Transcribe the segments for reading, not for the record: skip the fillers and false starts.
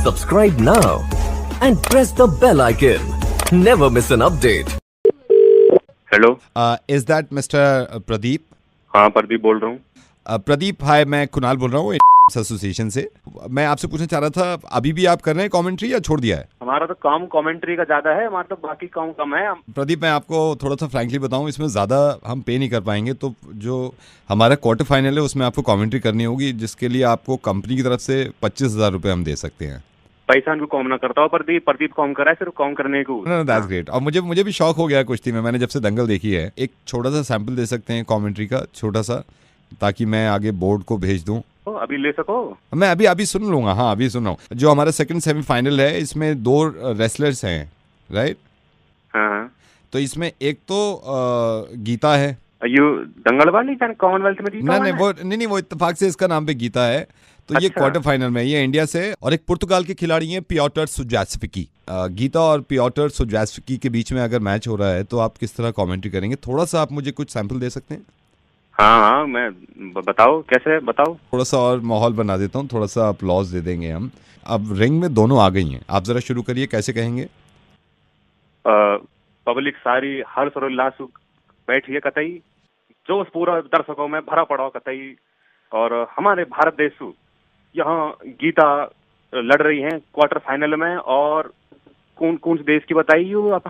Subscribe now and press the bell icon. Never miss an update. Hello is that mister Pradeep? हाँ प्रदीप बोल रहा हूँ। प्रदीप हाय, मैं कुणाल बोल रहा हूँ एसोसिएशन से। मैं आपसे पूछना चाह रहा था, अभी भी आप कर रहे हैं कमेंट्री या छोड़ दिया है? हमारा तो काम कमेंट्री का ज्यादा है, हमारा तो बाकी काम कम है। प्रदीप, मैं आपको थोड़ा सा फ्रैंकली बताऊं, इसमें ज़्यादा हम पे नहीं कर पाएंगे। तो जो हमारा क्वार्टर फाइनल है उसमें आपको कमेंट्री करनी होगी, जिसके लिए आपको कंपनी की तरफ से 25,000 रुपये हम दे सकते हैं। पैसा भी कम ना करता हो प्रदीप कम करा है, सिर्फ कम करने को। That's great. और मुझे भी शौक हो गया है कुश्ती में, मैंने जब से दंगल देखी है। एक छोटा सा सैंपल दे सकते हैं कमेंट्री का, छोटा सा, ताकि मैं आगे बोर्ड को भेज दूं। अभी ले सको? मैं अभी सुन लूंगा। हाँ, अभी सुन रहा हूँ। जो हमारा सेकंड सेमीफाइनल है, इसमें 2 रेसलर्स हैं, राइट? हाँ। तो इसमें एक तो गीता है। यू दंगल वाली कॉमनवेल्थ में जीता? नहीं, वो इत्तेफाक से इसका नाम पे गीता है। तो ये क्वार्टर फाइनल में, ये इंडिया से। और एक पुर्तगाल के खिलाड़ी हैं, पियोटर सुजास्विकी। गीता और पियोटर सुजास्विकी के बीच में अगर मैच हो रहा है तो आप किस तरह कमेंट्री करेंगे? थोड़ा सा आप मुझे कुछ सैंपल दे सकते हैं? हाँ, मैं बताओ कैसे बताओ। थोड़ा सा और माहौल बना देता हूँ, थोड़ा सा अपलॉज दे देंगे हम। अब रिंग में दोनों आ गई हैं, आप जरा शुरू करिए, कैसे कहेंगे? पब्लिक सारी हर सरोल्लास बैठी है कतई, जोश पूरा दर्शकों में भरा पड़ा कतई। और हमारे भारत देश यहाँ गीता लड़ रही हैं क्वार्टर फाइनल में। और कौन से देश की बताइए आप?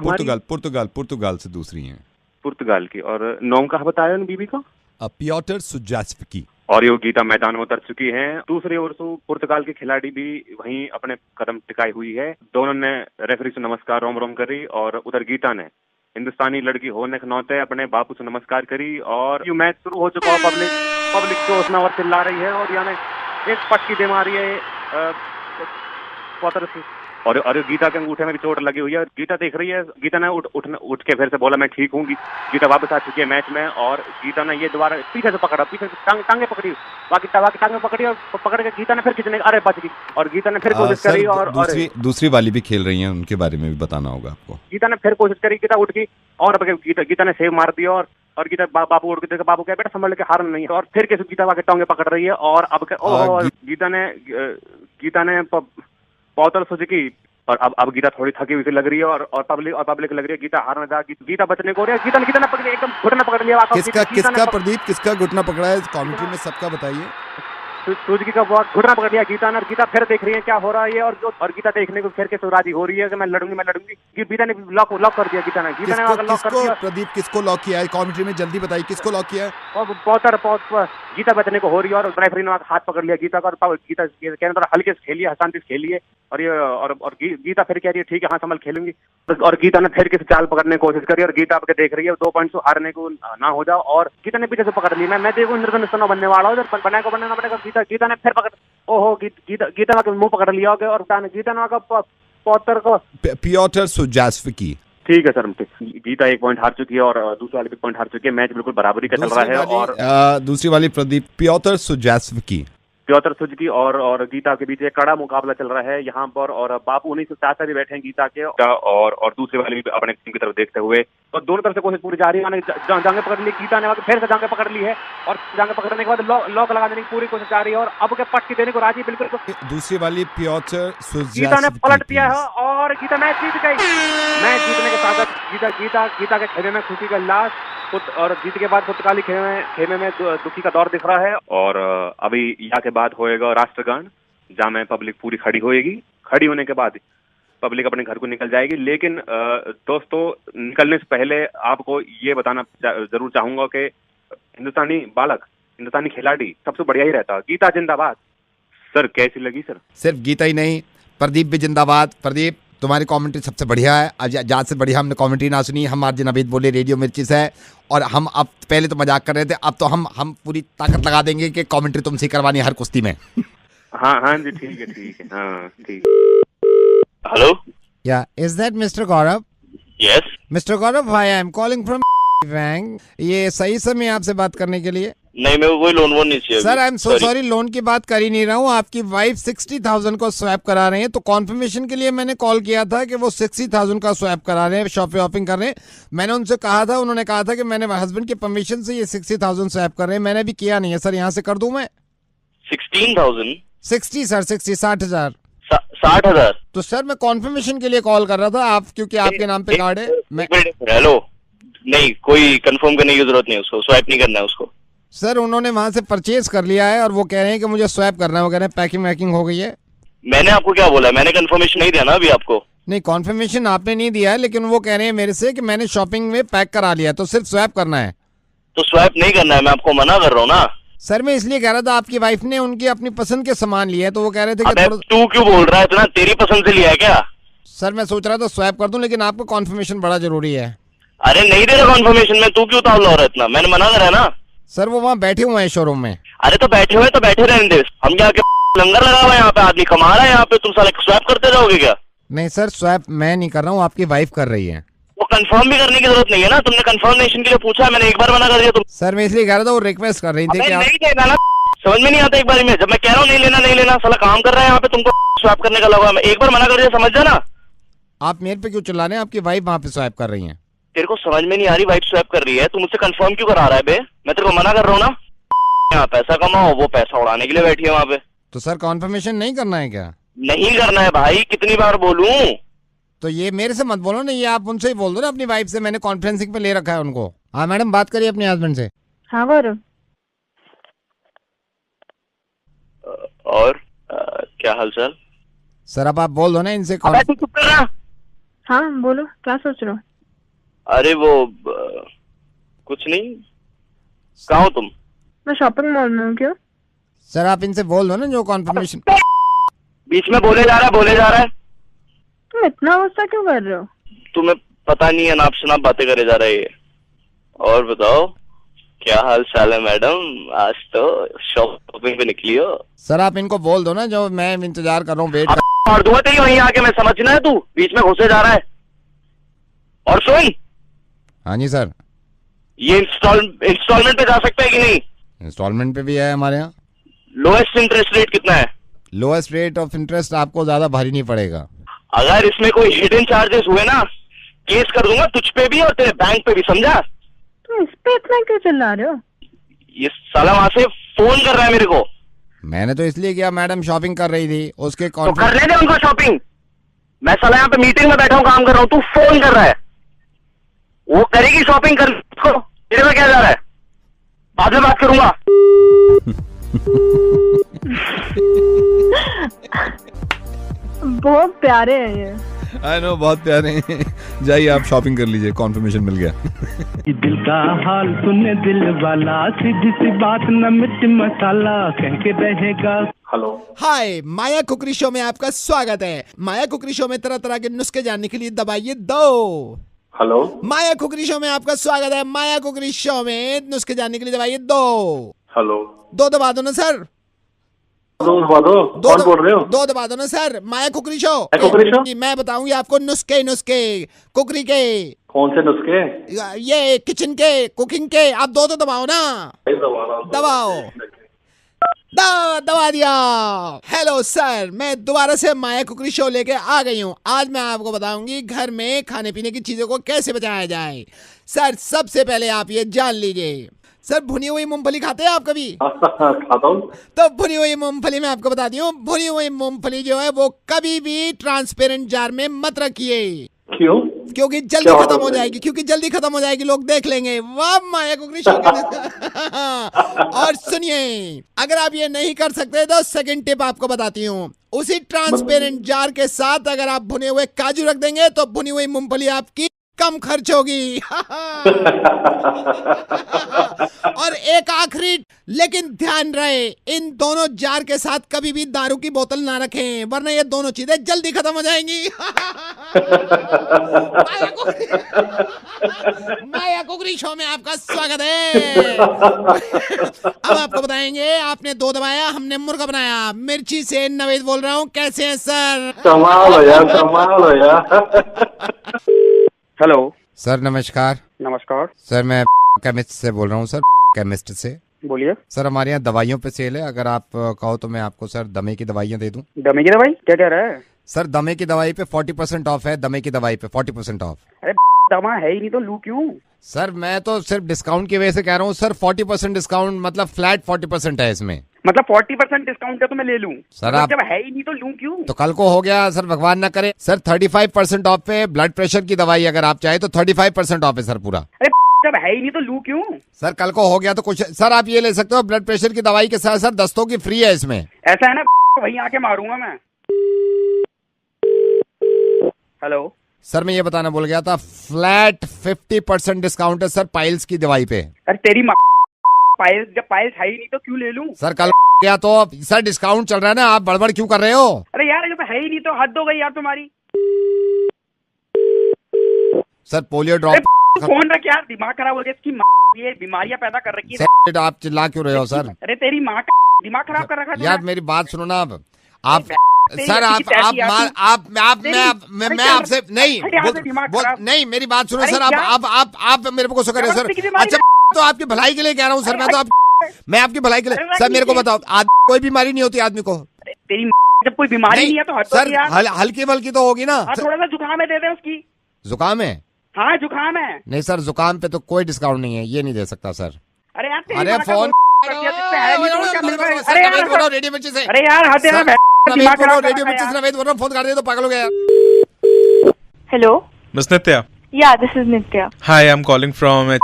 पुर्तगाल से दूसरी हैं। पुर्तगाल की। और नाम कहाँ बताया उन बीबी का? पियोटर सुजास्विकी। और ये गीता मैदान में उतर चुकी हैं। दूसरी ओर से पुर्तगाल के खिलाड़ी भी वहीं अपने कदम टिकाई हुई है। दोनों ने रेफरी से नमस्कार रोम रोम करी, और उधर गीता ने हिंदुस्तानी लड़की होने के नाते अपने बापू से नमस्कार करी। और ये मैच शुरू हो चुका है। पब्लिक जोश में और चिल्ला रही है, और यानी एक पटकी दे मारी है क्वार्टर से। और गीता के अंगूठे में भी चोट लगी हुई है। गीता देख रही है, गीता ने उठ के फिर से बोला मैं ठीक हूँ। गीता वापस आ चुकी है मैच में। और गीता ने ये दोबारा पीछे से पकड़ा, पीछे से टांगे पकड़ी, बाकी टांगे पकड़ी, और पकड़ के गीता ने फिर खींचने, अरे बच गई। और गीता ने फिर कोशिश करी, और दूसरी वाली भी खेल रही हैं, उनके बारे में भी बताना होगा आपको। गीता ने फिर कोशिश करी, गीता उठ गई, और गीता ने सेव मार दिया। और गीता बापू उठ के, बापू क्या बेटा संभल के, हार नहीं है। और फिर कैसे गीता के टांगे पकड़ रही है। और अब गीता ने पौतल सुजुकी। और अब गीता थोड़ी थकी हुई लग रही है, और पब्लिक लग रही है गीता हारने जा, गीता बचने को रही है। गीता ने पकड़ एकदम घुटना पकड़ लिया। प्रदीप, किसका घुटना पकड़ा है कमेंट्री में? सबका बताइए। सुजुकी का बहुत घुटना पकड़ लिया गीता ने। गीता फिर देख रही है क्या हो रहा है। और गीता देखने को फिर के राजी हो रही है कि मैं लड़ूंगी। गीता ने लॉक कर दिया। गीता ने लॉक कर दिया। प्रदीप, किसको लॉक किया है कमेंट्री में? जल्दी बताइए, किसको लॉक किया है? और गीता बचने को हो रही है, और रेफरी ने हाथ पकड़ लिया गीता का। और गीता कहने थोड़ा हल्के से खेलिए, शांति से खेलिए। और गीता फिर कह रही है ठीक है, हाँ संभल खेलूंगी। और गीता ने फिर किसी चाल पकड़ने की कोशिश करी, और गीता आपके देख रही है 2 पॉइंट से हारने को ना हो जाओ। और गीता ने पीछे से पकड़ ली। मैं देखो इंद्रधनुष बनने वाला हूँ, बनाना पड़ेगा। गीता ने फिर पकड़, ओहो गीता का मुंह पकड़ लिया। और गीता ने पौतर को पियोटर सुजास्विकी। ठीक है सर। गीता 1 पॉइंट हार चुकी है, और दूसरी वाली 1 पॉइंट हार चुकी है। मैच बिल्कुल बराबरी का चल रहा है। और दूसरी वाली प्रदीप, पियोटर सुजास्विकी और गीता के बीच एक कड़ा मुकाबला चल रहा है यहाँ पर। और बापू उन्हीं से चाचा भी बैठे हैं गीता के, और दूसरी वाली भी अपने टीम की तरफ देखते हुए। तो दोनों तरफ से कोशिश पूरी जारी है। जांघें पकड़ ली गीता ने, फिर से जांघें पकड़ ली है। और जांघें पकड़ने के बाद लॉक लगा देने की पूरी कोशिश जारी है। और अब के पटकी देने को राजी बिल्कुल। दूसरी वाली पियोटर सुजास्विकी, गीता ने पलट दिया है, और गीता मैच जीत गई। मैच जीतने के साथ गीता के खेमे में खुशी का उल्लास। और जीत के बाद पुर्तगाली खेमे में दुखी का दौर दिख रहा है। और अभी यहाँ के बाद होएगा राष्ट्रगान, जहाँ में पब्लिक पूरी खड़ी होएगी। खड़ी होने के बाद पब्लिक अपने घर को निकल जाएगी। लेकिन दोस्तों, निकलने से पहले आपको ये बताना जरूर चाहूंगा कि हिंदुस्तानी खिलाड़ी सबसे बढ़िया ही रहता। गीता जिंदाबाद। सर कैसी लगी सर? सिर्फ गीता ही नहीं, प्रदीप भी जिंदाबाद। प्रदीप, तुम्हारी कमेंट्री सबसे बढ़िया है। आज से बढ़िया हमने कमेंट्री ना सुनी। हम आज नवीद बोले रेडियो मिर्ची से, और हम अब पहले तो मजाक कर रहे थे, अब तो हम पूरी ताकत लगा देंगे कि कमेंट्री तुमसे करवानी हर कुश्ती में। हाँ जी, ठीक है। हाँ ठीक। हेलो, या is that mister Gaurav? Yes mister Gaurav, hi, I am calling from bank. ये सही समय आपसे बात करने के लिए? नहीं, मेरे को कोई लोन वोन नहीं चाहिए sir. I am so sorry, loan की बात कर ही नहीं रहा हूँ। आपकी वाइफ 60,000 को स्वैप करा रहे हैं, तो कॉन्फर्मेशन के लिए मैंने कॉल किया था कि वो 60,000 का स्वैप करा रहे हैं, शॉपिंग कर रहे हैं। मैंने उनसे कहा था, उन्होंने कहा था कि मैंने हस्बैंड की परमिशन से ये 60,000 स्वैप कर रहे हैं। मैंने भी किया नहीं है सर। यहाँ से कर दूं मैं? 16,000? 60 सर, 60,000। 60,000। तो सर मैं कॉन्फर्मेशन के लिए कॉल कर रहा था, आप क्योंकि आपके नाम पे कार्ड है। मैं हेलो, नहीं कोई कंफर्म करने की जरूरत नहीं है, उसको स्वैप नहीं करना है उसको। सर उन्होंने वहां से परचेज कर लिया है और वो कह रहे हैं कि मुझे स्वैप करना है, वो कह रहे हैं पैकिंग वैकिंग हो गई है। मैंने आपको क्या बोला, मैंने कंफर्मेशन नहीं दिया ना अभी आपको। नहीं कॉन्फर्मेशन आपने नहीं दिया है, लेकिन वो कह रहे हैं मेरे से कि मैंने शॉपिंग में पैक करा लिया, तो सिर्फ स्वैप करना है। तो स्वैप नहीं करना है, मैं आपको मना कर रहा हूँ ना। सर मैं इसलिए कह रहा था, आपकी वाइफ ने उनकी अपनी पसंद के सामान लिए, तो वो कह रहे थे कि अबे थोड़ा। तू क्यों बोल रहा है इतना, तेरी पसंद से लिया है क्या? सर मैं सोच रहा था स्वैप कर दूं, लेकिन आपको कॉन्फर्मेशन बड़ा जरूरी है। अरे नहीं दे रहा कॉन्फर्मेशन में, तू क्यों उतावला हो रहा है इतना, मैंने मना करा है ना। सर वो वहाँ बैठे हुए हैं शोरूम में। अरे तो बैठे हुए तो बैठे रहने दे, हम क्या लंगर लगा हुआ है यहाँ पे, आदमी कमा रहा है यहाँ पे, तुम साले स्वैप करते जाओगे क्या? नहीं सर स्वैप मैं नहीं कर रहा हूँ, आपकी वाइफ कर रही है। वो कंफर्म भी करने की जरूरत नहीं है ना, तुमने कंफर्मेशन के लिए पूछा, मैंने एक बार मना कर दिया तुम। सर मैं इसलिए कह रहा था, वो रिक्वेस्ट कर रही थी कि आप। नहीं देना ना, समझ में नहीं आता एक बार में, जब मैं कह रहा हूँ नहीं लेना, साला काम कर रहा है यहाँ पे, तुमको स्वैप करने का लगा, मैं एक बार मना कर दिया, समझ जाना। आप मेरे पे क्यों चिल्ला रहे हैं, आपकी वाइफ वहाँ पे स्वैप कर रही है। तेरे को समझ में नहीं आ रही, वाइफ स्वैप कर रही है, तू मुझसे कंफर्म क्यों करा रहा है बे? मैं तेरे को मना कर रहा हूँ ना, यहाँ पैसा कमाओ, वो पैसा उड़ाने के लिए बैठी है वहाँ पे। तो सर कॉन्फर्मेशन नहीं करना है क्या? नहीं करना है भाई, कितनी बार बोलूं? तो ये मेरे से मत बोलो ना, ये आप उनसे ही बोल दो ना, अपनी वाइफ से, मैंने कॉन्फ्रेंसिंग पे ले रखा है उनको। हाँ मैडम बात करिए अपने हस्बैंड से। हाँ गौरव। और क्या हालचाल? सर अब आप बोल दो ना इनसे। अबे तू चुप कर रहा। हाँ बोलो, क्या सोच रहे हो? अरे वो कुछ नहीं, कहाँ हो तुम? मैं शॉपिंग मॉल में हूँ। क्यों? सर आप इनसे बोल दो ना जो कॉन्फर्मेशन। बीच में बोले जा रहा है। तुम इतना गुस्सा क्यों कर रहे हो? तुम्हें पता नहीं है, नाप शनाप बातें करे जा रही है। और बताओ क्या हाल चाल है मैडम, आज तो शॉपिंग पे निकली हो? सर आप इनको बोल दो ना जो मैं इंतजार कर रहा हूँ, वेट और दूंगा तेरी वहीं आके, मैं समझना है, तू बीच में घुसे जा रहा है। और सुन। हाँ जी सर। ये इंस्टॉलमेंट पे जा सकता है कि नहीं? इंस्टॉलमेंट पे भी है हमारे यहाँ। लोएस्ट इंटरेस्ट रेट कितना है? लोएस्ट रेट ऑफ इंटरेस्ट आपको ज्यादा भारी नहीं पड़ेगा। अगर इसमें कोई हिडन चार्जेस हुए ना, केस कर दूंगा तुझ पे भी और तेरे बैंक पे भी, समझा? तुम इस पे इतना क्यों चिल्ला रहे हो? ये साला वहां से फोन कर रहा है मेरे को। मैंने तो इसलिए किया, मैडम शॉपिंग कर रही थी उसके तो करने दे उनको शॉपिंग। मैं साला यहाँ पे मीटिंग में बैठा हूँ, काम कर रहा हूँ, तू फोन कर रहा है। वो करेगी शॉपिंग कर, तेरे में क्या जा रहा है? बाद में बात करूंगा। बहुत प्यारे हैं ये। आई नो बहुत प्यारे हैं। जाइए आप शॉपिंग कर लीजिए, कॉन्फर्मेशन मिल गया। दिल का हाल सुने दिल वाला, सीधी सी बात न मिर्च मसाला कह के रहेगा। हेलो हाय, माया कुकरी शो में आपका स्वागत है। माया कुकरी शो में तरह तरह के नुस्खे जानने के लिए दबाइए 2। हेलो माया कुकरी शो में आपका स्वागत है। माया कुकरी शो में नुस्खे जानने के लिए दबाइए 2। हेलो 2 दबा दो ना सर। कौन बोल रहे हो? 2 दबा दो ना सर। माया कुकरी शो। कुकरी शो? मैं बताऊंगी आपको नुस्खे कुकरी के। कौन से नुस्खे? ये किचन के, कुकिंग के। आप 2 तो दबाओ ना। दबाओ। दबा दिया। हेलो सर, मैं दोबारा से माया कुकरी शो लेके आ गई हूँ। आज मैं आपको बताऊंगी घर में खाने पीने की चीजों को कैसे बचाया जाए। सर सबसे पहले आप ये जान लीजिए, सर भुनी हुई मूंगफली खाते हैं आप कभी? खाता हूँ। तो भुनी हुई मूंगफली मैं आपको बताती हूँ, भुनी हुई मूंगफली जो है वो कभी भी ट्रांसपेरेंट जार में मत रखिए। क्यों? क्योंकि जल्दी खत्म हो जाएगी, लोग देख लेंगे। वाह माया कुकरी शो। और सुनिए, अगर आप ये नहीं कर सकते तो सेकंड टिप आपको बताती हूँ। उसी ट्रांसपेरेंट जार के साथ अगर आप भुने हुए काजू रख देंगे तो भुनी हुई मूंगफली आपकी कम खर्च होगी। और एक आखिरी, लेकिन ध्यान रहे, इन दोनों जार के साथ कभी भी दारू की बोतल ना रखें, वरना ये दोनों चीजें जल्दी खत्म हो जाएंगी। माया कुकरी शो में आपका स्वागत है। अब आपको बताएंगे, आपने 2 दबाया, हमने मुर्गा बनाया। मिर्ची से नवेद बोल रहा हूँ, कैसे हैं सर? कमाल हो यार। हेलो सर नमस्कार। नमस्कार, सर मैं केमिस्ट से बोल रहा हूँ सर, केमिस्ट से। बोलिए। सर हमारे यहाँ दवाइयों पे सेल है, अगर आप कहो तो मैं आपको सर दमे की दवाइयाँ दे दूँ। दमे की दवाई क्या कह रहा है? सर दमे की दवाई पे 40% ऑफ है। दमे की दवाई पे 40% ऑफ। अरे दमा है ही नहीं तो लू क्यों? सर मैं तो सिर्फ डिस्काउंट की वजह से कह रहा हूँ सर। 40% डिस्काउंट मतलब फ्लैट 40% है इसमें। मतलब 40% डिस्काउंट है तो मैं ले लूं सर, मतलब आप- जब है ही नहीं तो लूं क्यों? तो कल को हो गया सर, भगवान ना करे सर। 35% ऑफ पे ब्लड प्रेशर की दवाई अगर आप चाहे तो 35% ऑफ है सर पूरा। अरे जब है ही नहीं तो लूं क्यों? सर कल को हो गया तो कुछ सर आप ये ले सकते हो, ब्लड प्रेशर की दवाई के साथ सर दस्तों की फ्री है इसमें। ऐसा है ना वहीं आके मारूंगा मैं। हेलो सर मैं ये बताना भूल गया था, फ्लैट 50% डिस्काउंट है सर पाइल्स की दवाई पे। अरे तेरी माँ पाइल्स, जब पाइल्स है ही नहीं तो क्यों ले लूं? सर कल गया तो सर डिस्काउंट चल रहा है ना, आप बड़बड़ क्यों कर रहे हो? अरे यार जब है ही नहीं तो हद हो गई यार तुम्हारी। Sir polio drop. फोन रख यार, दिमाग खराब हो गया इसकी माँ, ये बीमारियां पैदा कर रखी है। सर आप चिल्ला क्यों रहे हो सर? अरे तेरी माँ का दिमाग खराब कर रखा है यार तूने। मेरी बात सुनो ना, आप तेरी सर ऐसी की तैसी यार तू। आप तेरी- मैं आपसे नहीं हट यहाँ से, दिमाग खराब। नहीं मेरी बात सुनो अरे सर, क्या? आप मेरे को गुस्सा कर रहे हो जबरदस्ती की सर। बीमारी अच्छा तो आपकी भलाई के लिए कह रहा हूँ सर, मैं आपकी भलाई के लिए अरे सर मेरे को ठीक है। बताओ, कोई बीमारी नहीं होती आदमी को? अरे तेरी जब कोई बीमारी नहीं है तो हद सर होगी यार। हल्की बल्कि तो होगी ना। हाँ थोड़ा सा जुकाम है दे दे उसकी। जुकाम है? हाँ जुकाम है। नहीं सर जुकाम पे तो कोई डिस्काउंट नहीं है, ये नहीं दे सकता सर। अरे यार तेरी अरे माँ का फोन वो रखी है, जिससे है नहीं तो क्या मिल रहा है? अरे यार बोलो रेडियो मिर्ची से। अरे यार हद है ना, दिमाग खराब कर रेडियो रखा है मिर्ची से यार। नवेद बोल रहा हूँ, फोन कर दे तो पागल हो गया यार। हेलो, Miss Nitya, या this is Nitya. hi, I'm calling from a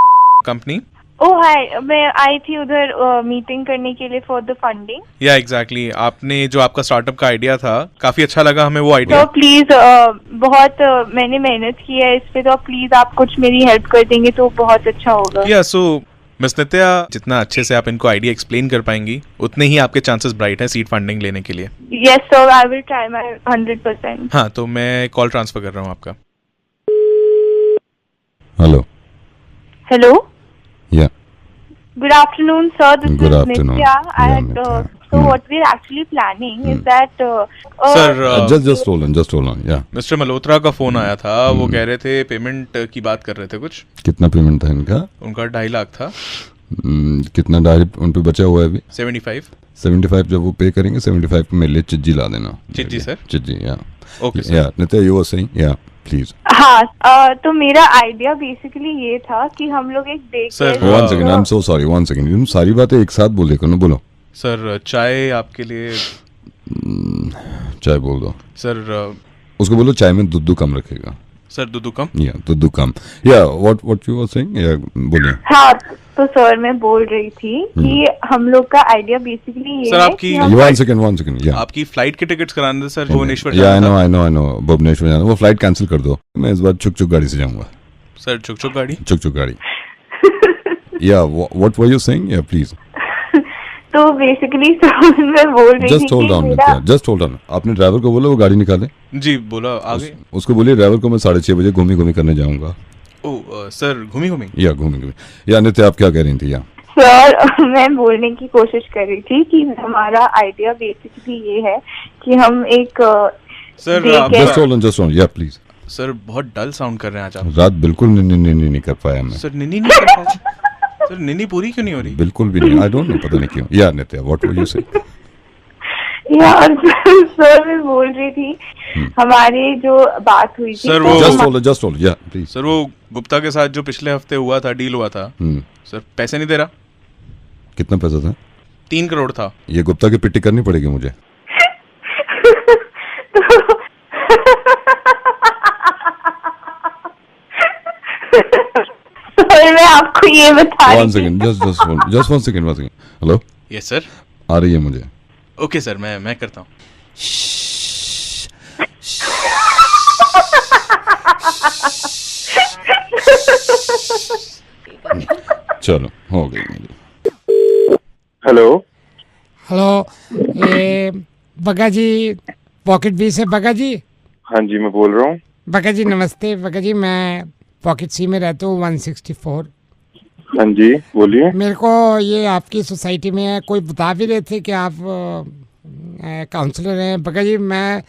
company. ओह हाय, मैं आई थी उधर मीटिंग करने के लिए for the funding. Yeah, exactly. आपने जो आपका स्टार्टअप का आइडिया था, काफी अच्छा लगा हमें वो तो आइडिया। प्लीज बहुत मैंने मेहनत की है इस पे, तो प्लीज आप कुछ मेरी हेल्प कर देंगे तो बहुत अच्छा होगा। Yeah, so मिस नित्या, जितना अच्छे से आप इनको आइडिया एक्सप्लेन कर पाएंगी उतने ही आपके चांसेस ब्राइट हैं सीड फंडिंग लेने के लिए। Yes sir, I will try my 100%। हाँ, तो मैं कॉल ट्रांसफर कर रहा हूँ आपका। हेलो। हेलो, या good afternoon sir, this Good is afternoon. Nitya Yeah, and Nitya. so what we're actually planning is that sir, just hold on या mister Malhotra का फोन आया था, वो कह रहे थे पेमेंट की बात कर रहे थे कुछ। कितना पेमेंट था इनका? उनका 2.5 लाख था। कितना डायरेक्ट उन पे बचा हुआ है अभी? 75। जब वो पे करेंगे 75 पे मेरे लिए चिज्जी ला देना। चिज्जी सर? चिज्जी या ओके सर। या नित्या यू वर सेइंग या प्लीज। हाँ, तो मेरा आइडिया बेसिकली ये था कि हम लोग एक देख Sir, one second, I am so sorry, one second, तुम सारी बातें एक साथ बोले करो ना, बोलो। सर चाय आपके लिए। चाय बोल दो सर उसको, बोलो चाय में दूध कम रखेगा। सर दूध कम। या दूध कम या व्हाट यू वर सेइंग या बोलिए। हाँ, तो सर मैं बोल रही थी कि हम लोग का आइडिया बेसिकली ये सर, है आपकी- कि हम वन सेकंड या आपकी फ्लाइट के टिकट्स कराने थे सर, भुवनेश्वर या जाना था। आई नो भुवनेश्वर जाना, वो फ्लाइट कैंसिल कर दो, मैं इस बार चुक गाड़ी से जाऊंगा। सर चुक गाड़ी। चुक गाड़ी या व्हाट वर यू सेइंग या प्लीज तो बेसिकली सर मैं बोल रही थी जस्ट होल्ड कि ऑन मेरा जस्ट होल्ड ऑन। आपने ड्राइवर को बोला वो गाड़ी निकाले। जी बोला आगे। उसको बोलिए ड्राइवर को मैं 6:30 बजे घूमी करने जाऊंगा। ओ सर घूमी या घूमी या नित्या आप क्या कह रही थी? या सर मैं बोलने की कोशिश कर रही थी कि हमारा आइडिया बेसिकली ये है कि हम एक सर देख आप- के- जस्ट होल्ड या प्लीज। सर बहुत डल साउंड कर रहे हैं आज आप। रात बिल्कुल नहीं कर पाया मैं। सर निन्नी नहीं कर पाए। सर निन्नी पूरी क्यों नहीं हो रही? बिल्कुल भी नहीं, आई डोंट नो, पता नहीं क्यों। या नित्या व्हाट वर यू से? यार सर मैं बोल रही थी हमारी जो बात हुई थी सर, तो वो- जस्ट होल्ड या प्लीज। सर वो गुप्ता के साथ जो पिछले हफ्ते हुआ था, डील हुआ था, सर पैसे नहीं दे रहा। कितना पैसा था? 3 करोड़ था। ये गुप्ता की पिट्टी करनी पड़ेगी मुझे। सर मैं आपको ये बता वन रही थी second, just one second. Hello, yes sir. आ रही है मुझे। ओके सर, मैं करता हूँ। चलो हो गई मेरी। हेलो हेलो, ये बगा जी पॉकेट बी से बगा जी? हाँ जी मैं बोल रहा हूँ। बगा जी नमस्ते। बगा जी मैं पॉकेट सी में रहता हूँ 164। हाँ जी बोलिए। मेरे को ये आपकी सोसाइटी में कोई बता भी रहे थे कि आप काउंसलर हैं। बगा जी मैं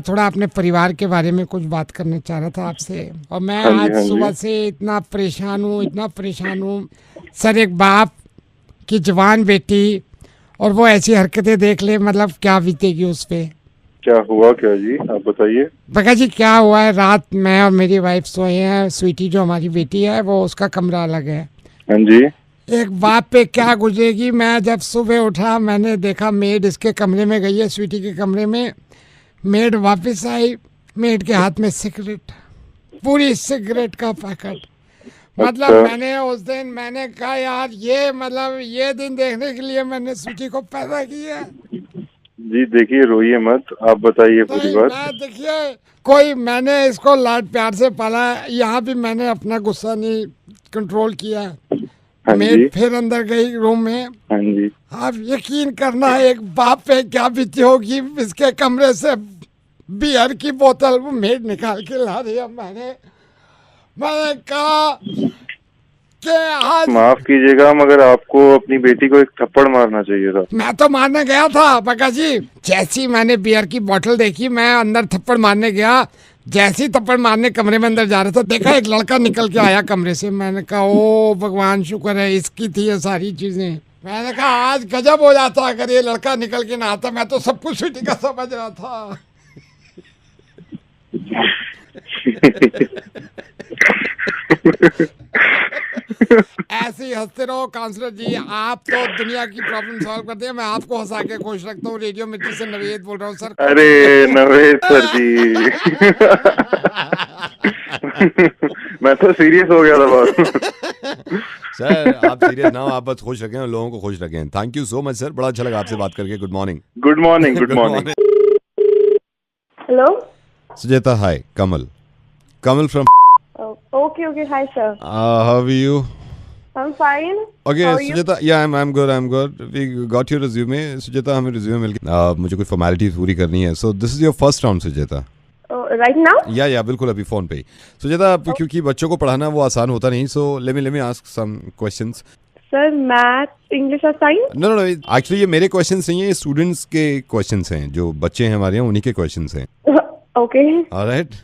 थोड़ा अपने परिवार के बारे में कुछ बात करना चाह रहा था आपसे। और मैं हाँ जी, आज हाँ जी। सुबह से इतना परेशान हूँ सर। एक बाप की जवान बेटी और वो ऐसी हरकतें देख ले, मतलब क्या बीतेगी उस पे। क्या हुआ क्या जी, आप बताइए। बगा जी क्या हुआ है, रात मैं और मेरी वाइफ सोए हैं। स्वीटी जो हमारी बेटी है वो उसका कमरा अलग है। हाँ जी। एक बाप पे क्या गुजरेगी। मैं जब सुबह उठा मैंने देखा मेड इसके कमरे में गई है, स्वीटी के कमरे में। मेड वापस आई, मेड के हाथ में सिगरेट, पूरी सिगरेट का पैकेट। मतलब मैंने उस दिन मैंने कहा यार ये दिन देखने के लिए मैंने स्वीटी को पैदा किया। जी देखिए, रोइए मत, आप बताइए पूरी बात। देखिए कोई मैंने इसको लाड प्यार से पाला, यहाँ भी मैंने अपना गुस्सा नहीं कंट्रोल किया। हाँ मेड फिर अंदर गई रूम में। हाँ जी। आप यकीन करना एक बाप पे क्या बीती होगी। इसके कमरे से बियर की बोतल वो मेड निकाल के ला दिया। मैंने कहा कि आज माफ कीजिएगा, मगर आपको अपनी बेटी को एक थप्पड़ मारना चाहिए था। मैं तो मारने गया था बका जी। जैसी मैंने बियर की बोतल देखी मैं अंदर थप्पड़ मारने गया। जैसी थप्पड़ मारने कमरे में अंदर जा रहा था, देखा एक लड़का निकल के आया कमरे से। मैंने कहा ओ भगवान शुक्र है इसकी थी ये सारी चीजें। मैंने कहा आज गजब हो जाता अगर ये लड़का निकल के ना आता। मैं तो सब कुछ स्वीटी का समझ रहा था। ऐसे ही हंसते रहो काउंसलर जी। आप तो दुनिया की प्रॉब्लम सॉल्व करते हैं, मैं आपको हंसा के खुश रखता हूँ। रेडियो मिर्ची से नवेद बोल रहा हूँ सर। अरे नवेद सर जी। मैं तो सीरियस हो गया था बहुत। सर आप सीरियस ना हो, आप बस खुश रखें और लोगों को खुश रखें। Thank you so much sir, बड़ा अच्छा लगा आपसे बात करके। Good morning. Good morning. Good morning. Hello Sujeta, hi, Kamal from okay, hi sir. How are you? I'm fine. Okay, How are you? Sujata, yeah, I'm good. We got your resume. Sujata, हमें resume मिल गया। मुझे कुछ formalities पूरी करनी है। So this is your first round, Sujata. Right now? Yeah, बिल्कुल अभी phone पे ही। सुजेता, क्योंकि बच्चों को पढ़ाना वो आसान होता नहीं, so let me ask some questions. Sir, math, English और science? No, actually ये मेरे questions नहीं है, ये students के questions हैं, जो बच्चे हैं हमारे यहाँ उन्हीं के questions हैं। Okay. Alright.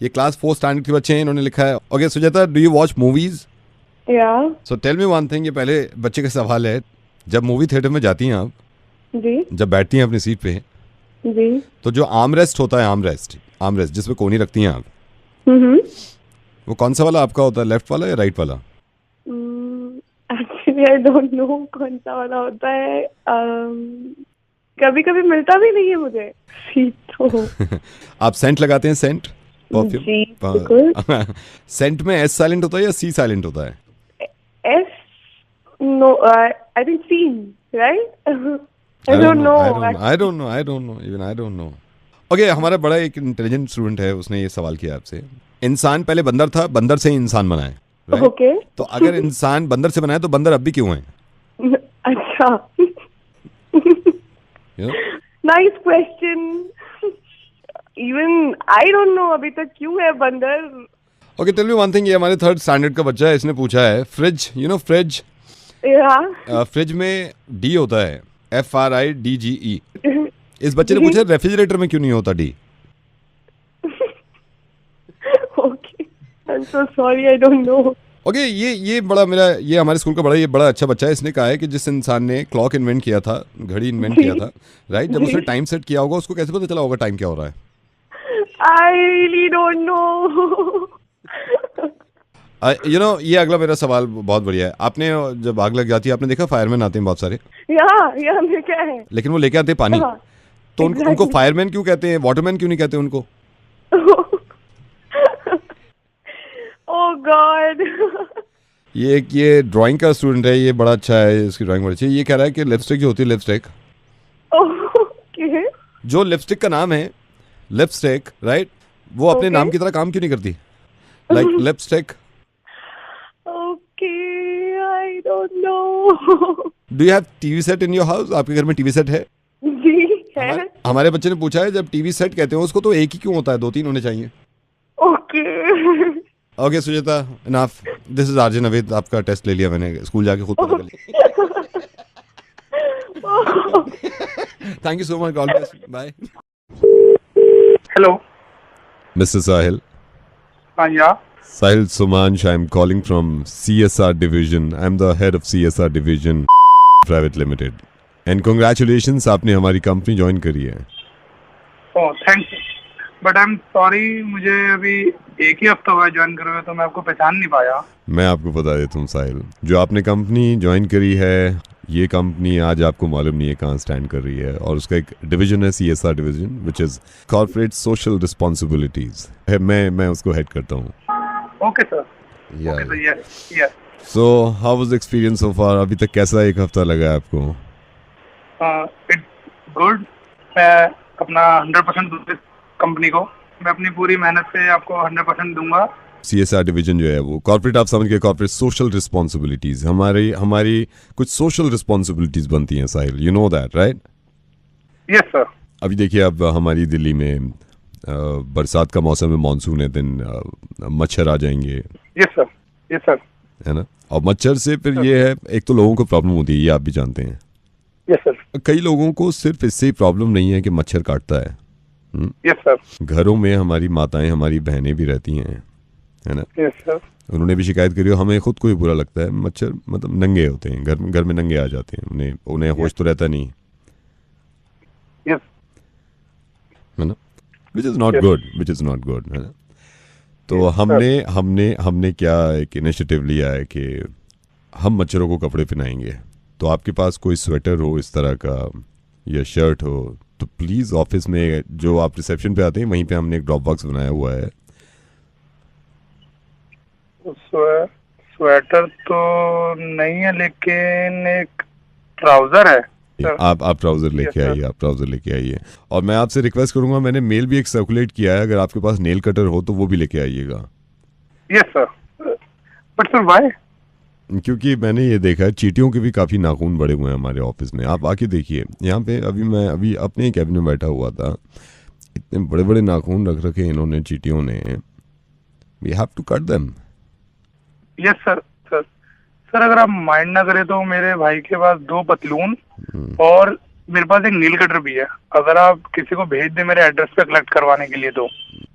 ये क्लास 4 स्टैंडर्ड के बच्चे हैं, इन्होंने लिखा है। Okay Sujata, do you watch movies? Yeah. So tell me one thing, ये पहले बच्चे का सवाल है, जब मूवी थिएटर में जाती हैं आप, जी, जब बैठती हैं अपनी सीट पे, जी, तो जो आर्म रेस्ट होता है, आर्म रेस्ट जिसमें कोनी रखती हैं आप, वो कौन सा वाला आपका होता है, लेफ्ट वाला या राइट वाला? एक्चुअली आई डोंट नो कौन सा वाला होता है। कभी कभी मिलता भी नहीं है मुझे सीट तो। आप सेंट लगाते हैं? Scent perfume? सेंट में एस साइलेंट होता है या सी साइलेंट होता है? S no, I think C, right? I don't know. Okay, हमारा बड़ा एक इंटेलिजेंट स्टूडेंट है, उसने ये सवाल किया आपसे। इंसान पहले बंदर था, बंदर से ही इंसान बना है, right? ओके। तो अगर इंसान बंदर से बना है तो बंदर अब भी क्यों है? अच्छा, nice question. Even I don't know अभी तक क्यों है बंदर। Okay, tell me one thing, ये हमारे 3rd स्टैंडर्ड का बच्चा है, इसने पूछा है fridge, you know fridge? Fridge में डी होता है, FRIDGE। इस बच्चे ने पूछा रेफ्रिजरेटर में क्यों नहीं होता D? Okay, I am so sorry, I don't know. Okay, ये हमारे स्कूल का बड़ा अच्छा बच्चा है। इसने कहा है कि जिस इंसान ने क्लॉक इन्वेंट किया था, घड़ी इन्वेंट किया था, राइट, जब उसने टाइम सेट किया होगा, उसको कैसे पता चला होगा टाइम क्या हो रहा है? I really don't know. You know, ये अगला मेरा सवाल बहुत बढ़िया है। आपने जब आग लग जाती है, आपने देखा फायरमैन आते हैं बहुत सारे, या क्या है, लेकिन वो लेके आते हैं पानी। तो उनको फायरमैन क्यों कहते हैं, वाटरमैन क्यों नहीं कहते उनको? Oh God. ये ड्राइंग का स्टूडेंट है, ये बड़ा अच्छा है, इसकी ड्राइंग बड़ी अच्छी है। ये कह रहा है कि लिपस्टिक जो होती है, लिपस्टिक, जो लिपस्टिक का नाम है लिपस्टिक, राइट, वो अपने नाम की तरह काम क्यों नहीं करती? Like lipstick. Okay, I don't no. Do you have TV set in your house? आपके घर में टीवी सेट है? जी है। हमारे बच्चे ने पूछा है, जब टीवी सेट कहते हैं उसको, तो एक ही क्यों होता है, 2-3 होने चाहिए? Okay Sujata, enough. This is RJ Naved. आपका टेस्ट ले लिया मैंने, स्कूल जाके खुद पता कर लिया। Thank you so much, God bless, bye. Hello mister Sahil. Yeah. Sahil Sumansh, I'm calling from CSR division. I'm the head of CSR division Private Limited. And congratulations, आपने हमारी कंपनी ज्वाइन करी है। Oh, thank you. But I am sorry, मुझे अभी एक ही हफ्ता हुआ join करे हुए, तो मैं आपको पहचान नहीं पाया। मैं आपको बता देता हूँ साहिल, जो आपने कंपनी ज्वाइन करी है, ये कंपनी आज आपको मालूम नहीं है कहाँ स्टैंड कर रही है, और उसका एक डिवीजन है CSR division, which is corporate social responsibilities है। मैं उसको हेड करता हूँ। Okay sir. Yes. So how was experience so far? अभी तक कैसा एक हफ्ता लगा है आपको? It's good. मैं अपना 100% दूंगा कंपनी को। मैं अपनी पूरी मेहनत से आपको 100% दूंगा। CSR डिवीजन जो है वो कॉर्पोरेट, आप समझ के, कॉर्पोरेट सोशल रिस्पॉन्सिबिलिटीज, हमारी कुछ सोशल रिस्पॉन्सिबिलिटीज बनती हैं Sahil, you know that right? Yes sir. अभी देखिए, अब हमारी दिल्ली में बरसात का मौसम है, मानसून है, दिन मच्छर आ जाएंगे। Yes sir. है ना? और मच्छर से फिर ये है, एक तो लोगों को प्रॉब्लम होती है, ये आप भी जानते हैं। Yes sir. कई लोगों को सिर्फ इससे ही प्रॉब्लम नहीं है कि मच्छर काटता है। Yes sir. घरों में हमारी माताएं, हमारी बहनें भी रहती हैं, है ना? Yes sir. उन्होंने भी शिकायत करी, हमें खुद को ही बुरा लगता है। मच्छर मतलब नंगे होते हैं, घर में नंगे आ जाते हैं, उन्हें होश तो रहता नहीं, यस, है ना? विच इज़ नॉट गुड, है ना? तो हमने क्या एक इनिशिएटिव लिया है कि हम मच्छरों को कपड़े पहनाएंगे। तो आपके पास कोई स्वेटर हो इस तरह का या शर्ट हो, तो प्लीज़ ऑफिस में जो आप रिसेप्शन पे आते हैं वहीं पे हमने एक ड्रॉप बॉक्स बनाया हुआ है। स्वेटर तो नहीं है, लेकिन एक ट्राउजर है। आप ट्राउजर लेके आइए, और मैं आपसे रिक्वेस्ट करूंगा, मैंने मेल भी एक सर्कुलेट किया है, अगर आपके पास नेल कटर हो तो वो भी लेके आइएगा। Yes sir. But sir why? क्योंकि मैंने ये देखा है, चींटियों के भी काफ़ी नाखून बड़े हुए हैं हमारे ऑफिस में। आप आके देखिए, यहाँ पे अभी अपने ही कैबिन में बैठा हुआ था, इतने बड़े बड़े नाखून रख रखे इन्होंने, चींटियों ने। We have to cut them. Yes sir. Sir अगर आप माइंड ना करें तो मेरे भाई के पास 2 पतलून और मेरे पास एक नील कटर भी है। अगर आप किसी को भेज दें मेरे एड्रेस पे कलेक्ट करवाने के लिए, तो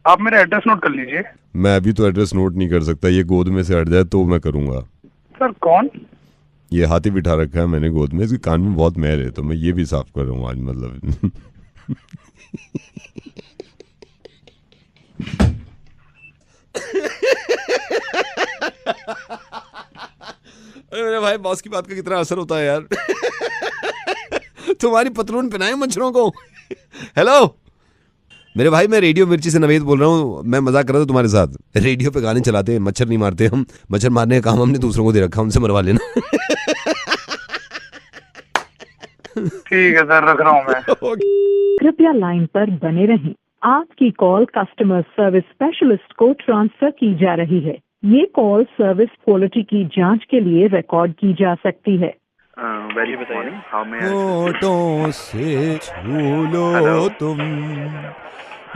आप मेरा एड्रेस नोट कर लीजिए। मैं अभी तो एड्रेस नोट नहीं कर सकता, ये गोद में से हट जाए तो मैं करूँगा। सर कौन? ये हाथी बिठा रखा है मैंने गोद में, इसके कान में बहुत मैल है, तो मैं ये भी साफ कर रहा हूँ आज, मतलब। अरे मेरे भाई, बॉस की बात का कितना असर होता है यार। तुम्हारी पतलून पहनाए मच्छरों को। हेलो मेरे भाई, मैं रेडियो मिर्ची से नवेद बोल रहा हूँ। मैं मजाक कर रहा था तुम्हारे साथ। रेडियो पे गाने चलाते हैं, मच्छर नहीं मारते हम। मच्छर मारने का काम हमने दूसरों को दे रखा, उनसे मरवा लेना। ठीक है सर, रख रहा हूँ मैं। कृपया लाइन पर बने रहें। आपकी कॉल कस्टमर सर्विस स्पेशलिस्ट को ट्रांसफर की जा रही है। ये कॉल सर्विस क्वालिटी की जांच के लिए रिकॉर्ड की जा सकती है। वेरी बताइए, हाउ मे होठों से छू लो तुम,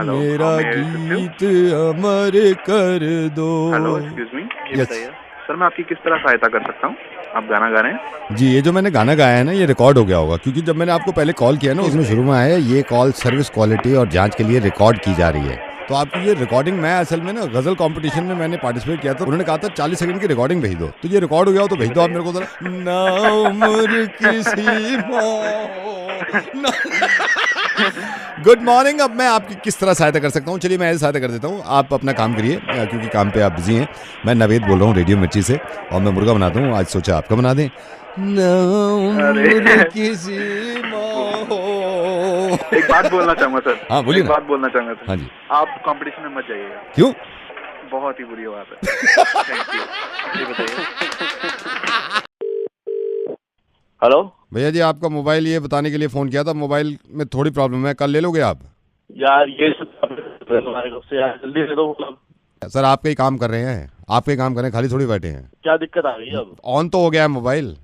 मेरा गीत अमर कर दो। Hello, excuse me, yes sir, मैं आपकी किस तरह सहायता कर सकता हूँ? आप गाना गा रहे हैं? जी, ये जो मैंने गाना गाया है ना, ये रिकॉर्ड हो गया होगा, क्योंकि जब मैंने आपको पहले कॉल किया ना, उसमें शुरू में आया ये कॉल सर्विस क्वालिटी और जांच के लिए रिकॉर्ड की जा रही है। तो आपकी ये रिकॉर्डिंग, मैं असल में ना गजल कंपटीशन में मैंने पार्टिसिपेट किया था, उन्होंने कहा था 40 सेकंड की रिकॉर्डिंग भेज दो, तो ये रिकॉर्ड हो गया हो तो भेज दो आप मेरे को जरा। ना उम्र किसी गुड मॉर्निंग। अब मैं आपकी किस तरह सहायता कर सकता हूँ? चलिए मैं ऐसे सहायता कर देता हूँ, आप अपना काम करिए, क्योंकि काम पे आप बिजी हैं। मैं नवेद बोल रहा हूँ रेडियो मिर्ची से, और मैं मुर्गा बनाता हूँ, आज सोचा आपका बना दें। किसी एक बात बोलना चाहूंगा सर। हाँ बोलिए ना। बात बोलना चाहूंगा सर। हाँ जी। आप कंपटीशन में मत जाइएगा। क्यों? बहुत ही बुरी बात है। Thank you. जी बताइए। हेलो भैया जी, आपका मोबाइल ये बताने के लिए फोन किया था, मोबाइल में थोड़ी प्रॉब्लम है, कल ले लोगे आप? यार ये जल्दी दे दो। सर आपके ही काम कर रहे हैं, खाली थोड़ी बैठे हैं। क्या दिक्कत आ गई? अब ऑन तो हो गया है मोबाइल,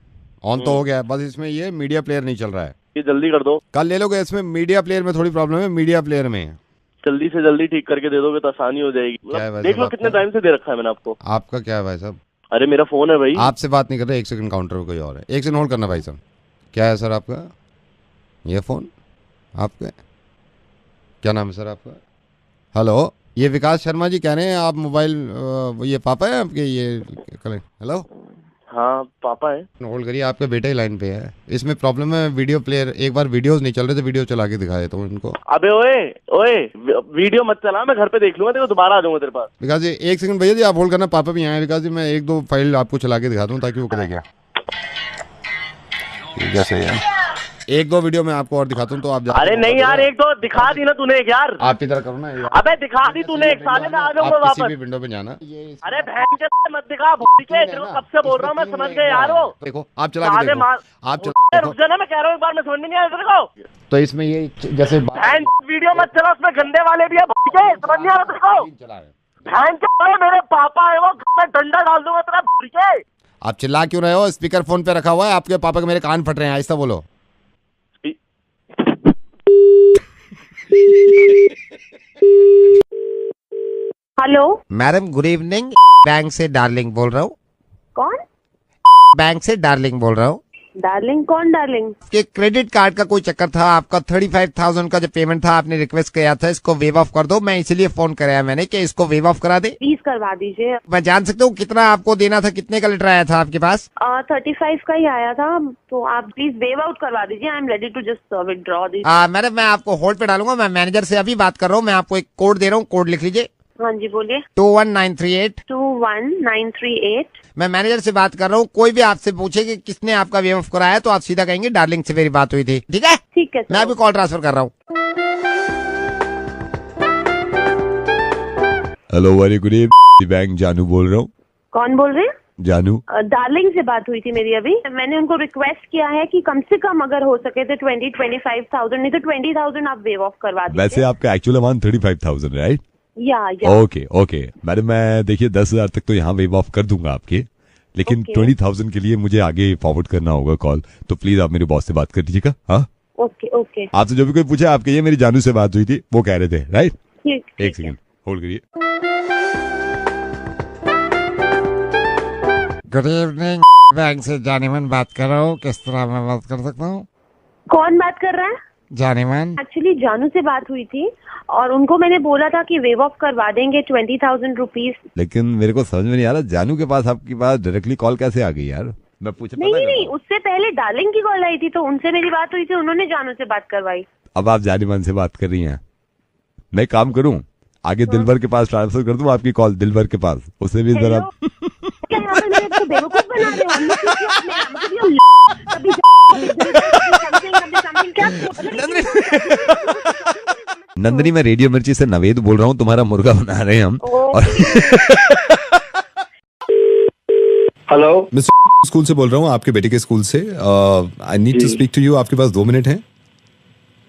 ऑन तो हो गया है, बस इसमें ये मीडिया प्लेयर नहीं चल रहा है। ये जल्दी कर दो। कल ले लोगे? इसमें मीडिया प्लेयर में थोड़ी प्रॉब्लम है, मीडिया प्लेयर में। जल्दी से जल्दी ठीक करके दे दोगे तो आसानी हो जाएगी। देख लो कितने टाइम से दे रखा है मैंने आपको। आपका क्या है भाई साहब? अरे मेरा फोन है भाई। आपसे बात नहीं कर रहे, 1 सेकंड काउंटर पे कोई और है, 1 सेकंड होल्ड करना भाई साहब। क्या है सर आपका ये फोन? आपका क्या नाम है सर आपका? हेलो, ये विकास शर्मा जी कह रहे हैं आप मोबाइल, ये पापा है आपके? ये हेलो हाँ पापा है। होल्ड करिए, आपका बेटा ही लाइन पे है। इसमें प्रॉब्लम है वीडियो प्लेयर, एक बार वीडियोस नहीं चल रहे थे, वीडियो चला के दिखा देता हूँ इनको। अबे ओए वीडियो मत चला, मैं घर पे देख लूंगा, तेरे को दोबारा आ जाऊंगा तेरे पास। विकास जी एक सेकंड भैया जी, आप होल्ड करना, पापा भी आए। विकास जी मैं 1-2 फाइल आपको चला के दिखा दूँ ताकि वो करेगा। जैसे यार 1-2 वीडियो मैं आपको और दिखाता हूँ तो आप अरे नहीं यार, एक तो दिखा दी ना तूने एक यार। आप इधर करो ना। अबे दिखा दी तूने एक, साले में आ जाऊंगा वापस। किसी भी विंडो पे जाना। अरे बहन के मत दिखा, भूल के तेरे को कब से बोल रहा हूँ मैं, समझ गए यार। वो देखो आप चला के देखो, आप चला रुक जा ना, मैं कह रहा हूँ एक बार, मैं समझ में नहीं आया तेरे को। तो इसमें ये जैसे बहन वीडियो मत चला, उसमें गंदे वाले भी है, भूल के समझ नहीं आ रहा तेरे को। बहन के मेरे पापा है वो, मैं डंडा डाल दूंगा तेरा, भूल के। आप चिल्ला क्यों रहे हो? स्पीकर फोन पे रखा हुआ है, आपके पापा के मेरे कान फट रहे हैं, आहिस्ता बोलो। Hello madam good evening, bank से डार्लिंग बोल रहा हूँ। कौन? बैंक से डार्लिंग बोल रहा हूँ। डार्लिंग कौन डार्लिंग? कि क्रेडिट कार्ड का कोई चक्कर था, आपका 35,000 का जो पेमेंट था, आपने रिक्वेस्ट किया था इसको वेव ऑफ कर दो। मैं इसलिए फोन कराया मैंने कि इसको वेव ऑफ करा दे। प्लीज करवा दीजिए। मैं जान सकता हूँ कितना आपको देना था? कितने का लेटर आया था आपके पास? 35 का ही आया था, तो आप प्लीज वेव आउट करवा दीजिए। I am ready to just withdraw this. Madam मैं आपको होल्ड पे डालूंगा, मैं मैनेजर से अभी बात कर रहा हूँ। मैं आपको एक कोड दे रहा हूँ, कोड लिख लीजिए। हाँ जी बोलिए। 21938। 21938। मैं मैनेजर से बात कर रहा हूँ। कोई भी आपसे पूछे कि किसने आपका वेव ऑफ कराया तो आप सीधा कहेंगे डार्लिंग से मेरी बात हुई थी। ठीक है? ठीक है। मैं अभी कॉल ट्रांसफर कर रहा हूँ। Hello very good evening, bank जानू बोल रहा हूँ। कौन बोल रहे हैं? जानू। डार्लिंग से बात हुई थी मेरी अभी। मैंने उनको रिक्वेस्ट किया है कि कम से कम अगर हो सके तो 25,000 नहीं तो 20,000 आप वेव ऑफ करवा दीजिए। वैसे आपका एक्चुअल अमाउंट 35,000 राइट? या ओके मैडम, मैं देखिए 10,000 तक तो यहाँ वेव ऑफ कर दूंगा आपके, लेकिन 20,000 के लिए मुझे आगे फॉरवर्ड करना होगा कॉल, तो प्लीज आप मेरे बॉस से बात कर दीजिएगा। हाँ ओके। आपसे जो भी कोई पूछे आप कहिए मेरी जानू से बात हुई थी, वो कह रहे थे राइट? ठीक। एक सेकंड होल्ड करिए। गुड इवनिंग, बैंक से जानेमन बात कर रहा हूँ। किस तरह मैं बात कर सकता हूँ? कौन बात कर रहा है? जानेमन। एक्चुअली जानू से बात हुई थी और उनको मैंने बोला था कि वेव ऑफ करवा देंगे 20,000 रुपीज। लेकिन मेरे को समझ में नहीं आ रहा, जानू के पास आपके पास डायरेक्टली कॉल कैसे आ गई यार? मैं पूछा नहीं, उससे पहले डार्लिंग की कॉल आई थी तो उनसे मेरी बात हुई थी, उन्होंने जानू से बात करवाई। अब आप जानेमन से बात कर रही हैं, मैं काम करूँ आगे दिलबर के पास ट्रांसफर कर दूं आपकी कॉल, दिलबर के पास, उससे भी जरा नंदनी, मैं रेडियो मिर्ची से नवेद बोल रहा हूँ, तुम्हारा मुर्गा बना रहे हैं हम। हेलो मिस्टर स्कूल से बोल रहा हूँ, आपके बेटे के स्कूल से। I need to speak to you. आपके पास 2 मिनट हैं?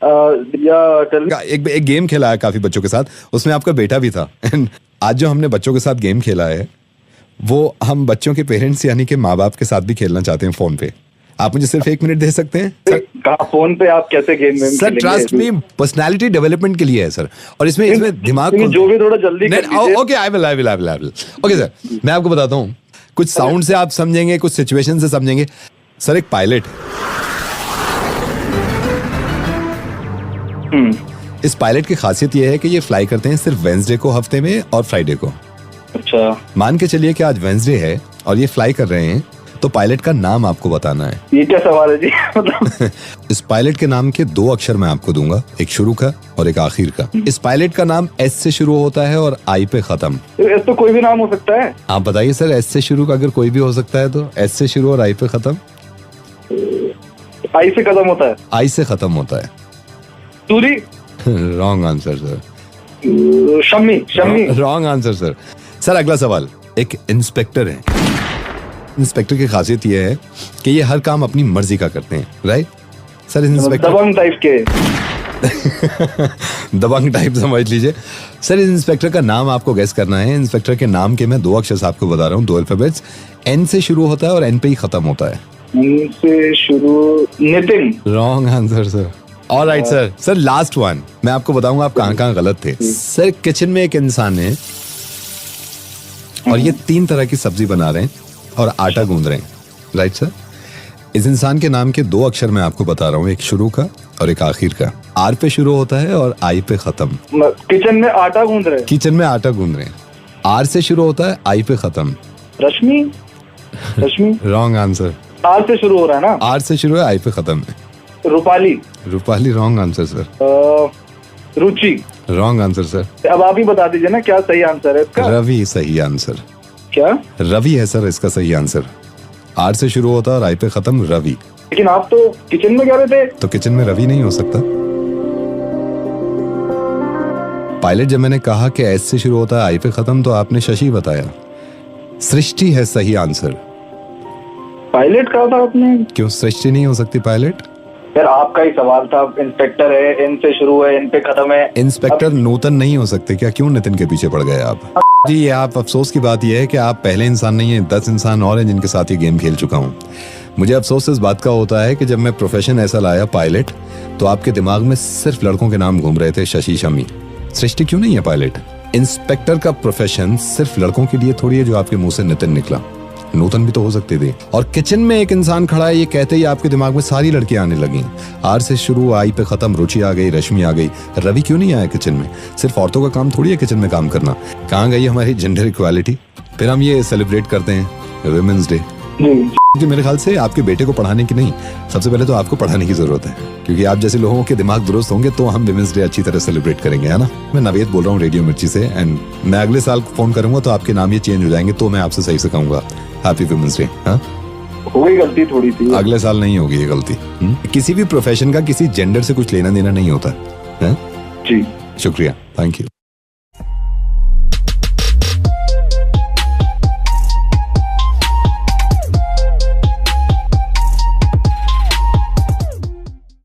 एक गेम खेला है काफी बच्चों के साथ, उसमें आपका बेटा भी था। आज जो हमने बच्चों के साथ गेम खेला है वो हम बच्चों के पेरेंट्स यानी कि माँ बाप के साथ भी खेलना चाहते हैं फोन पे। आप मुझे सिर्फ 1 मिनट दे सकते हैं? कहाँ फोन पे आप कैसे गेम में? Sir trust me, personality development के लिए है सर, और इसमें दिमाग जो भी थोड़ा जल्दी okay I will okay sir, मैं आपको बताता हूँ। कुछ साउंड से आप समझेंगे, कुछ सिचुएशन से समझेंगे। सर एक पायलट, इस पायलट की खासियत यह है कि ये फ्लाई करते हैं सिर्फ वेडनेसडे को हफ्ते में और फ्राइडे को। अच्छा, मान के चलिए कि आज वेडनेसडे है और ये फ्लाई कर रहे हैं, तो पायलट का नाम आपको बताना है। ये क्या सवाल है जी? इस पायलट के नाम के 2 अक्षर मैं आपको दूंगा, एक शुरू का और एक आखिर का। इस पायलट का नाम एस से शुरू होता है और आई पे खत्म। एस तो कोई भी नाम हो सकता है। आप बताइए सर, एस से शुरू का अगर कोई भी हो सकता है तो एस से शुरू और आई पे खत्म। आई से खत्म होता है। आई से खत्म होता है। Suri. Wrong answer sir. Shammi. Wrong answer sir. Sir अगला सवाल, एक इंस्पेक्टर है। इंस्पेक्टर की खासियत यह है कि ये हर काम अपनी मर्जी का करते हैं, राइट सर? इंस्पेक्टर दबंग टाइप के। दबंग टाइप समझ लीजिए सर। इस इंस्पेक्टर का नाम आपको गेस करना है। इंस्पेक्टर के नाम के मैं 2 अक्षर आपको बता रहा हूँ, 2 अल्फाबेट्स। एन से शुरू होता है और एन पे ही खत्म होता है। एन से शुरू, Nitin. Wrong answer sir. Alright sir. Sir last one, मैं आपको बताऊंगा आप कहाँ गलत थे। सर किचन में एक इंसान है और ये 3 तरह की सब्जी बना रहे हैं और आटा गूंद रहे हैं, राइट सर? इस इंसान के नाम के 2 अक्षर मैं आपको बता रहा हूँ, एक शुरू का और एक आखिर का। आर पे शुरू होता है और आई पे खत्म। किचन में आटा गूंद रहे हैं। किचन में आटा गूंद रहे हैं। आर से शुरू होता है, आई पे खत्म। Rashmi. Rashmi. Wrong answer. R से शुरू हो रहा है ना? आर से शुरू है, आई पे खत्म है। Rupali. Rupali wrong answer sir. Ruchi. Wrong answer sir. अब आप ही बता दीजिए ना क्या सही आंसर है इसका। रवि सही आंसर। क्या? रवि है सर इसका सही आंसर। आर से शुरू होता है और आई पे खत्म, रवि। लेकिन आप तो किचन में कह रहे थे। तो किचन में रवि नहीं हो सकता। पायलट जब मैंने कहा कि एस से शुरू होता है आई पे खत्म, तो आपने शशि बताया। सृष्टि है सही आंसर। पायलट कहा था आपने? क्यों सृष्टि नहीं हो सकती पायलट? यार आपका ही सवाल था। इंस्पेक्टर है, इन से शुरू है, इन पे खत्म है। इंस्पेक्टर नूतन नहीं हो सकते क्या? क्यों नितिन के पीछे पड़ गए आप? जी ये आप अफसोस की बात यह है कि आप पहले इंसान नहीं है, 10 इंसान और हैं जिनके साथ ये गेम खेल चुका हूँ। मुझे अफसोस इस बात का होता है कि जब मैं प्रोफेशन ऐसा लाया पायलट, तो आपके दिमाग में सिर्फ लड़कों के नाम घूम रहे थे, शशि शमी। सृष्टि क्यों नहीं है पायलट? इंस्पेक्टर का प्रोफेशन सिर्फ लड़कों के लिए थोड़ी है जो आपके मुंह से नितिन निकला। नूतन भी तो हो सकते थे। और किचन में एक इंसान खड़ा है, ये कहते ही आपके दिमाग में सारी लड़कियां आने लगी। आर से शुरू, आई पे खत्म, रुचि आ गई, रश्मि आ गई। रवि क्यों नहीं आया किचन में? सिर्फ औरतों का काम थोड़ी है किचन में काम करना। कहाँ गई हमारी जेंडर इक्वालिटी? फिर हम ये सेलिब्रेट करते हैं वुमेन्स डे। जी मेरे ख्याल से आपके बेटे को पढ़ाने की नहीं, सबसे पहले तो आपको पढ़ाने की जरूरत है, क्योंकि आप जैसे लोगों के दिमाग दुरुस्त होंगे तो हम विमेंस डे अच्छी तरह सेलिब्रेट करेंगे, है ना। मैं नवेद बोल रहा हूँ रेडियो मिर्ची से, एंड मैं अगले साल फोन करूंगा तो आपके नाम ये चेंज हो जाएंगे, तो मैं आपसे सही से कहूंगा हैप्पी विमेंस डे। हाँ हो गई गलती थोड़ी सी, अगले साल नहीं होगी ये गलती। किसी भी प्रोफेशन का किसी जेंडर से कुछ लेना देना नहीं होता है। जी शुक्रिया, थैंक यू।